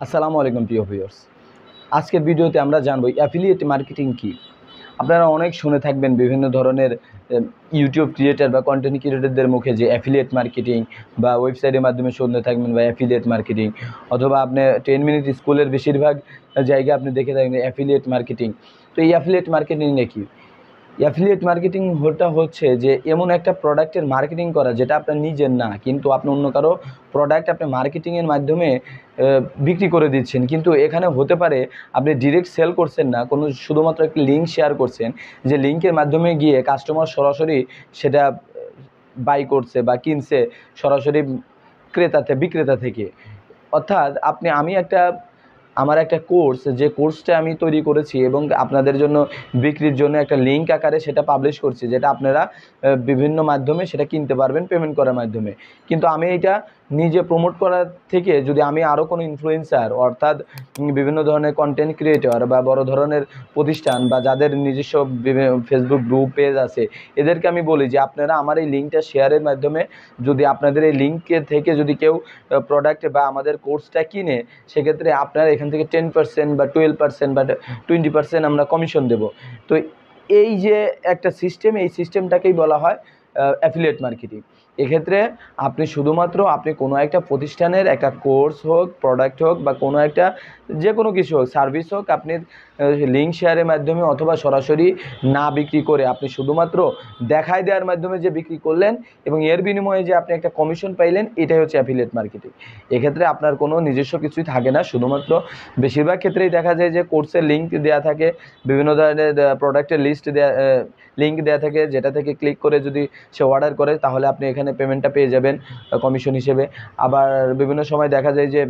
আসসালামু আলাইকুম প্রিয় ভিউয়ার্স। আজকের ভিডিওতে আমরা জানবো অ্যাফিলিয়েট মার্কেটিং কি। আপনারা অনেক শুনে থাকবেন বিভিন্ন ধরনের ইউটিউব ক্রিয়েটর বা কন্টেন্ট ক্রিয়েটরদের মুখে যে অ্যাফিলিয়েট মার্কেটিং, বা ওয়েবসাইটের মাধ্যমে শুনতে থাকবেন বা অ্যাফিলিয়েট মার্কেটিং, অথবা আপনি 10 মিনিট স্কুলের বেশিরভাগ জায়গায় আপনি দেখে থাকবেন অ্যাফিলিয়েট মার্কেটিং। তো এই অ্যাফিলিয়েট মার্কেটিংটা কি? অ্যাফিলিয়েট মার্কেটিং হচ্ছে যে এমন একটা প্রোডাক্টের মার্কেটিং করা যেটা আপনার নিজের না, কিন্তু আপনি অন্য কারো প্রোডাক্ট আপনি মার্কেটিংয়ের মাধ্যমে বিক্রি করে দিচ্ছেন। কিন্তু এখানে হতে পারে আপনি ডিরেক্ট সেল করছেন না, কোনো শুধুমাত্র একটি লিঙ্ক শেয়ার করছেন, যে লিঙ্কের মাধ্যমে গিয়ে কাস্টমার সরাসরি সেটা বাই করছে বা কিনছে সরাসরি বিক্রেতা থেকে। অর্থাৎ আমার একটা কোর্স, যে কোর্সটা আমি তৈরি করেছি এবং আপনাদের জন্য বিক্রির জন্য একটা লিঙ্ক আকারে সেটা পাবলিশ করছি, যেটা আপনারা বিভিন্ন মাধ্যমে সেটা কিনতে পারবেন পেমেন্ট করার মাধ্যমে। কিন্তু আমি এটা নিজে প্রমোট করার থেকে যদি আমি আরও কোনো ইনফ্লুয়েন্সার, অর্থাৎ বিভিন্ন ধরনের কন্টেন্ট ক্রিয়েটর বা বড় ধরনের প্রতিষ্ঠান বা যাদের নিজস্ব ফেসবুক গ্রুপ পেজ আছে, এদেরকে আমি বলি যে আপনারা আমার এই লিঙ্কটা শেয়ারের মাধ্যমে যদি আপনাদের এই লিঙ্কের থেকে যদি কেউ প্রোডাক্ট বা আমাদের কোর্সটা কিনে, সেক্ষেত্রে আপনার এখান থেকে 10% বা 12% বা 20% আমরা কমিশন দেব। তো এই যে একটা সিস্টেম, এই সিস্টেমটাকেই বলা হয় অ্যাফিলিয়েট মার্কেটিং। এক্ষেত্রে আপনি শুধুমাত্র আপনি কোনো একটা প্রতিষ্ঠানের একটা কোর্স হোক, প্রোডাক্ট হোক, বা কোনো একটা যে কোনো কিছু হোক, সার্ভিস হোক, আপনি লিঙ্ক শেয়ারের মাধ্যমে অথবা সরাসরি না বিক্রি করে আপনি শুধুমাত্র দেখাই দেওয়ার মাধ্যমে যে বিক্রি করলেন এবং এর বিনিময়ে যে আপনি একটা কমিশন পাইলেন, এটাই হচ্ছে অ্যাফিলিয়েট মার্কেটিং। এক্ষেত্রে আপনার কোনো নিজস্ব কিছুই থাকে না, শুধুমাত্র বেশিরভাগ ক্ষেত্রেই দেখা যায় যে কোর্সের লিঙ্ক দেওয়া থাকে, বিভিন্ন ধরনের প্রোডাক্টের লিঙ্ক দেওয়া থাকে, যেটা থেকে ক্লিক করে যদি সে অর্ডার করে তাহলে আপনি এখানে পেমেন্টটা পেয়ে যাবেন কমিশন হিসেবে। আবার বিভিন্ন সময় দেখা যায় যে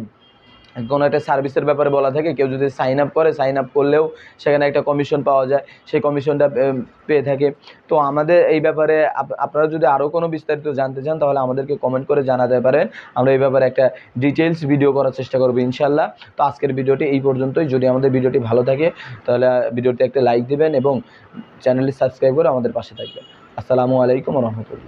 কোনো একটা সার্ভিসের ব্যাপারে বলা থাকে, কেউ যদি সাইন আপ করলেও সেখানে একটা কমিশন পাওয়া যায়, সেই কমিশনটা পেয়ে থাকে। তো আমাদের এই ব্যাপারে আপনারা যদি আরও কোনো বিস্তারিত জানতে চান তাহলে আমাদেরকে কমেন্ট করে জানাতে পারেন, আমরা এই ব্যাপারে একটা ডিটেলস ভিডিও করার চেষ্টা করবো ইনশাল্লাহ। তো আজকের ভিডিওটি এই পর্যন্তই। যদি আমাদের ভিডিওটি ভালো থাকে তাহলে ভিডিওটি একটা লাইক দেবেন এবং চ্যানেলটি সাবস্ক্রাইব করে আমাদের পাশে থাকবেন। আসসালামু আলাইকুম ওয়া রাহমাতুল্লাহ।